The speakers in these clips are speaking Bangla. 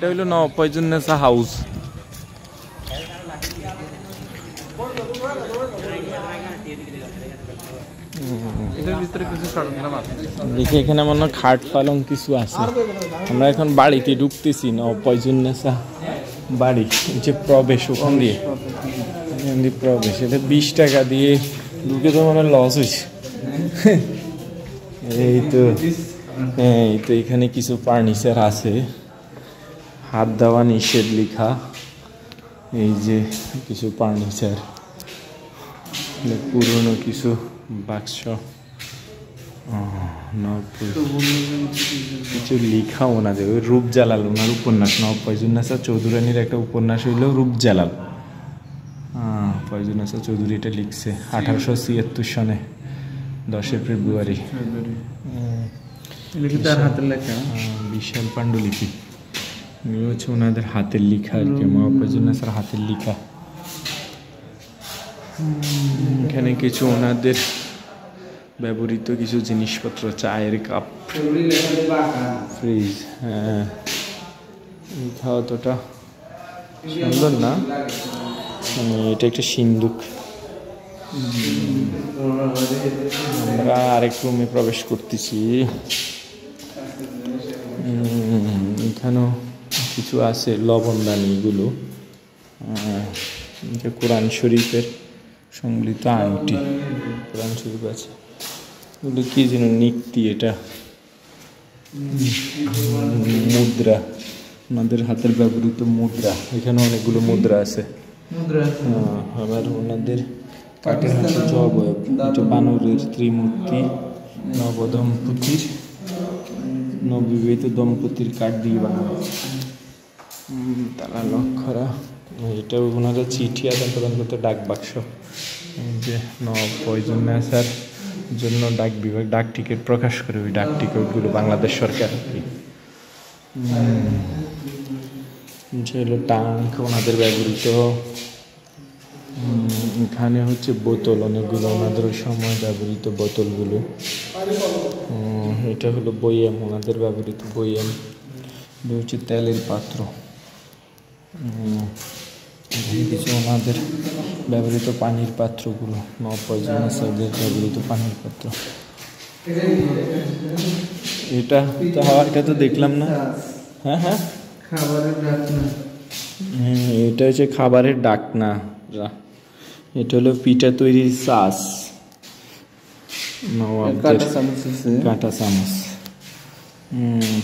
এটা হলো নবাব ফয়জুন্নেসা হাউস। দেখি এখানে মনে হয় খাট পালং কিছু আছে। আমরা এখন বাড়িতে ঢুকতেছি, নবাব ফয়জুন্নেসা বাড়ি যে প্রবেশ, ওখান দিয়ে প্রবেশ। এটা 20 টাকা দিয়ে ঢুকে তো মনে লস হয়েছে। এই তো এই তো এখানে কিছু ফার্নিচার আছে, হাত দেওয়া নিষেধ লেখা। এই যে কিছু ফার্নিচার, পুরনো কিছু বাক্স, কিছু লিখা ওনাদের। ওই রূপজালাল ওনার উপন্যাস, নবাব ফয়জুন্নেসা চৌধুরানীর একটা উপন্যাস হইল রূপজালাল। ফয়জুন্নেসা চৌধুরী এটা লিখছে 1876 সনে 10 ফেব্রুয়ারি। বিশাল পাণ্ডুলিপি হচ্ছে ওনাদের হাতের লিখা আর কি, নবাব ফয়জুন্নেসার হাতের লিখা। এখানে কিছু ওনাদের ব্যবহৃত কিছু জিনিসপত্র, চায়ের কাপ, ফ্রিজ। হ্যাঁ, অতটা সুন্দর না। এটা একটা সিন্দুক। আমরা আরেক রুমে প্রবেশ করতেছি। এখানেও কিছু আছে, লবণদানি এগুলো। কোরআন শরীফের সংবলিত আংটি, কোরআন শরীফ আছে। এগুলো কি যেন নিক্তি, এটা মুদ্রা, ওনাদের হাতের ব্যবহৃত মুদ্রা। এখানে অনেকগুলো মুদ্রা আছে। আবার ওনাদের কাঠের হাতে জবয়ব, এটা বানরের ত্রিমূর্তি, নবদম্পতির, নববিবাহিত দম্পতির কাঠ দিয়ে বানানো। তারা লক্ষরা, এটা ওনারা চিঠি আদান প্রদান করতে ডাক বাক্স, যে নবাব ফয়জুন্নেসার জন্য ডাক বিভাগ ডাক টিকিট প্রকাশ করে, ওই ডাক টিকিটগুলো বাংলাদেশ সরকার। যে হলো টাঙ্ক ওনাদের ব্যবহৃত। এখানে হচ্ছে বোতল অনেকগুলো, ওনাদের ওই সময় ব্যবহৃত বোতলগুলো। এটা হলো বইয়াম, ওনাদের ব্যবহৃত বইয়াম। এটা হচ্ছে তেলের পাত্র। কিছু ওনাদের ব্যবহৃত পানির পাত্রগুলো, নবাব ফয়জুন্নেসাদের ব্যবহৃত পানির পাত্র। এটা তো দেখলাম না। হ্যাঁ হ্যাঁ, এটা হচ্ছে খাবারের ডাকনা। এটা হলো পিঠা তৈরির চাষ, নবাবদের কাঁটা চামচ,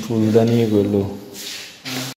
ফুলদানি এগুলো।